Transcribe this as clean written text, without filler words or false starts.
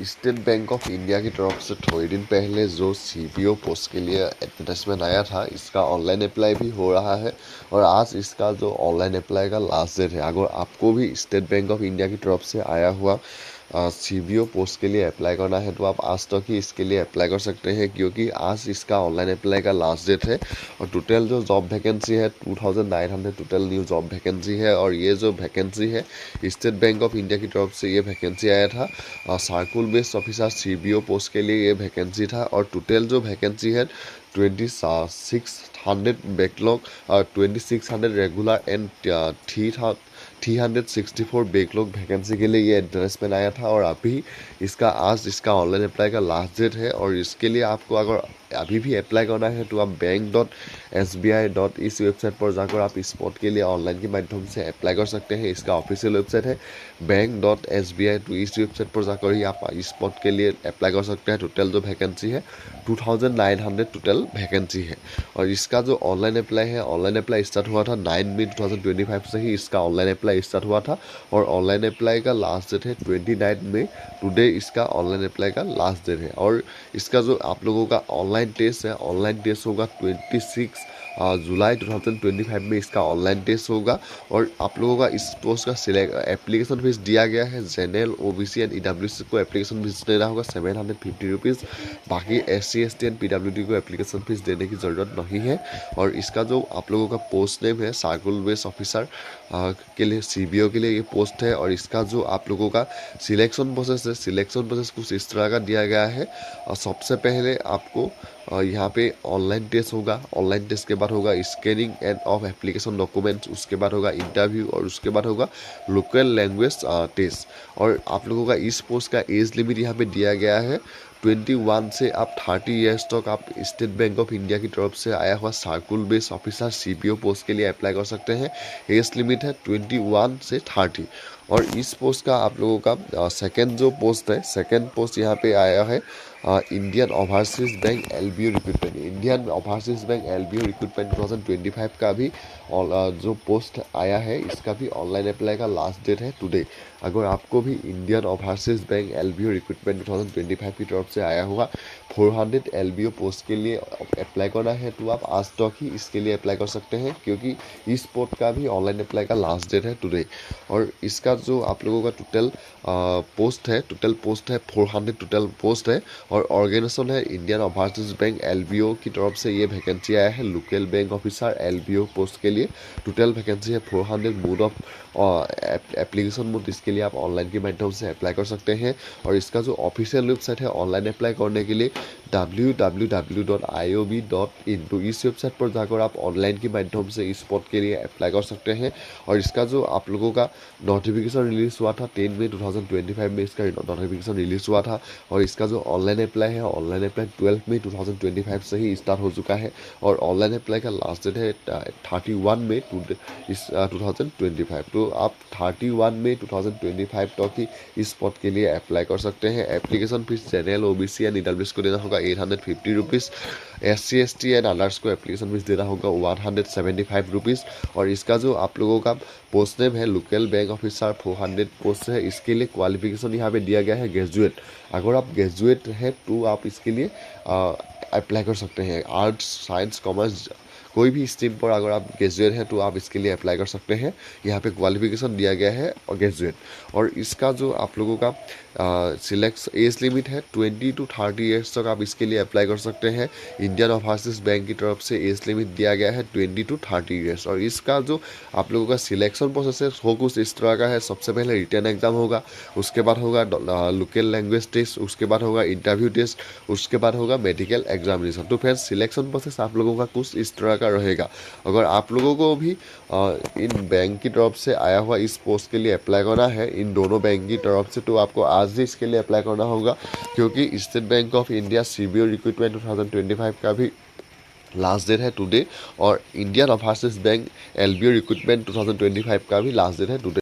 State bank of India की तरफ से थोड़े दिन पहले जो सीबीओ पोस्ट के लिए एडवर्टाइजमेंट आया था, इसका ऑनलाइन अप्लाई भी हो रहा है और आज इसका जो ऑनलाइन अप्लाई का लास्ट डेट है। अगर आपको भी स्टेट बैंक ऑफ इंडिया की तरफ से आया हुआ सीबीओ पोस्ट के लिए अप्लाई करना है तो आप आज तक ही इसके लिए अप्लाई कर सकते हैं, क्योंकि आज इसका ऑनलाइन अप्लाई का लास्ट डेट है। और टोटल जो जॉब वैकेंसी है 2900 टोटल न्यू जॉब वैकेंसी है। और ये जो वैकेंसी है स्टेट बैंक ऑफ इंडिया की तरफ से ये वैकेंसी आया था। Circle based officer CBO post के लिए ये वैकेंसी था। और टोटल जो वैकेंसी है 2600 backlog, 2600 regular and 364 backlog vacancy के लिए ये एडवर्टाइजमेंट आया था। और अभी इसका ऑनलाइन अप्लाई का लास्ट डेट है। और इसके लिए आपको अगर अभी भी अप्लाई करना है तो आप bank.sbi.in इस वेबसाइट पर जाकर आप स्पॉट के लिए ऑनलाइन के माध्यम से अप्लाई कर सकते हैं। इसका ऑफिशियल वेबसाइट है bank.sbi। तो इस वेबसाइट पर जाकर ही आप स्पॉट के लिए अप्लाई कर सकते हैं। टोटल जो वैकेंसी है 2900 टोटल वैकेंसी है। और इसका जो ऑनलाइन अप्लाई है, ऑनलाइन अप्लाई स्टार्ट हुआ था 9 मई 2025 से ही इसका ऑनलाइन अप्लाई स्टार्ट हुआ था। और ऑनलाइन अप्लाई का लास्ट डेट है 29 मई। टुडे इसका ऑनलाइन अप्लाई का लास्ट डेट है। और इसका जो आप लोगों का ऑनलाइन टेस्ट है, ऑनलाइन टेस्ट होगा 26 जुलाई 2025 में इसका ऑनलाइन टेस्ट होगा। और आप लोगों का इस पोस्ट का एप्लीकेशन फीस दिया गया है। जनरल, ओबीसी एंड ईडब्ल्यूसी को एप्लीकेशन फीस देना होगा 750 रुपीज़। बाकी SC, ST एंड PWD को एप्लीकेशन फीस देने की ज़रूरत नहीं है। और इसका जो आप लोगों का पोस्ट नेम है सर्कुल बेस्ड ऑफिसर के लिए सीबीओ के लिए ये पोस्ट है। और इसका जो आप लोगों का सिलेक्शन प्रोसेस है, सिलेक्शन प्रोसेस कुछ इस तरह का दिया गया है। और सबसे पहले आपको यहाँ पे ऑनलाइन टेस्ट होगा। ऑनलाइन टेस्ट के बाद होगा scanning end of application documents, उसके बाद होगा इंटरव्यू और उसके बाद होगा लोकल लैंग्वेज टेस्ट। और आप लोगों का इस पोस्ट का एज लिमिट यहाँ पे दिया गया है 21 से आप 30 ईयर्स तक आप स्टेट बैंक ऑफ इंडिया की तरफ से आया हुआ circle based officer CBO post के लिए अप्लाई कर सकते हैं। एज लिमिट है 21 से 30। और इस पोस्ट का आप लोगों का सेकंड जो पोस्ट है, सेकंड पोस्ट यहाँ पे आया है Indian overseas bank LBO recruitment. Indian overseas bank LBO recruitment 2025 का भी जो पोस्ट आया है, इसका भी ऑनलाइन अप्लाई का लास्ट डेट है टुडे। अगर आपको भी Indian overseas bank LBO recruitment 2025 की तरफ से आया हुआ 400 LBO पोस्ट के लिए अप्लाई करना है तो आप आज तक ही इसके लिए अप्लाई कर सकते हैं, क्योंकि इस पोस्ट का भी ऑनलाइन अप्लाई का लास्ट डेट है टुडे। और इसका जो आप लोगों का टोटल पोस्ट है 400 टोटल पोस्ट है। और ऑर्गेनाइजेशन है इंडियन ओवरसीज बैंक LBO की तरफ से ये वैकेंसी आया है local bank officer LBO post के लिए। टोटल वैकेंसी है 400। मोड ऑफ एप्लीकेशन मोड, इसके लिए आप ऑनलाइन के माध्यम से अप्लाई कर सकते हैं। और इसका जो ऑफिशियल वेबसाइट है ऑनलाइन अप्लाई करने के लिए www.iob.in। तो इस वेबसाइट पर जाकर आप ऑनलाइन के माध्यम से इस पद के लिए अप्लाई कर सकते हैं। और इसका जो आप लोगों का नोटिफिकेशन रिलीज हुआ था 10 मई 2025 में इसका नोटिफिकेशन रिलीज हुआ था। और इसका जो ऑनलाइन अप्लाई है, ऑनलाइन अप्लाई 12 मई 2025 से ही स्टार्ट हो चुका है। और ऑनलाइन अप्लाई का लास्ट डेट है 31 मई 2025। तो आप 31 मई 2025 तक ही इस पद के लिए अप्लाई कर सकते हैं। Application fees general, OBC and EWS को देना होगा 850 rupees. SC, ST and others को एप्लीकेशन फीस देना होगा 175 रुपीज़। और इसका जो आप लोगों का पोस्ट नेम है लोकल बैंक ऑफिसर 400 पोस्ट है। इसके लिए क्वालिफिकेशन यहाँ पे दिया गया है ग्रेजुएट। अगर आप ग्रेजुएट है तो आप इसके लिए अप्लाई कर सकते हैं। आर्ट्स, साइंस, कॉमर्स कोई भी स्ट्रीम पर अगर आप ग्रेजुएट हैं तो आप इसके लिए अप्लाई कर सकते हैं। यहाँ पे क्वालिफिकेशन दिया गया है और ग्रेजुएट। और इसका जो आप लोगों का एज लिमिट है 20 to 30 ईयर्स तक आप इसके लिए अप्लाई कर सकते हैं। इंडियन ओवरसीज बैंक की तरफ से एज लिमिट दिया गया है 20 to 30 ईयर्स। और इसका जो आप लोगों का सिलेक्शन प्रोसेस है वो कुछ इस तरह का है। सबसे पहले रिटन एग्जाम होगा, उसके बाद होगा लोकल लैंग्वेज टेस्ट, उसके बाद होगा इंटरव्यू टेस्ट, उसके बाद होगा मेडिकल एग्जामिनेशन। तो फिर सिलेक्शन प्रोसेस आप लोगों का कुछ इस तरह का रहेगा। अगर आप लोगों को भी इन बैंक की तरफ से आया हुआ इस पोस्ट के लिए अप्लाई करना है, इन दोनों बैंक की तरफ से, तो आपको आज ही इसके लिए अप्लाई करना होगा, क्योंकि state bank of India CBO recruitment 2025 का भी लास्ट डेट है टुडे। और Indian overseas bank LBO recruitment 2025 का भी लास्ट डेट है टुडे।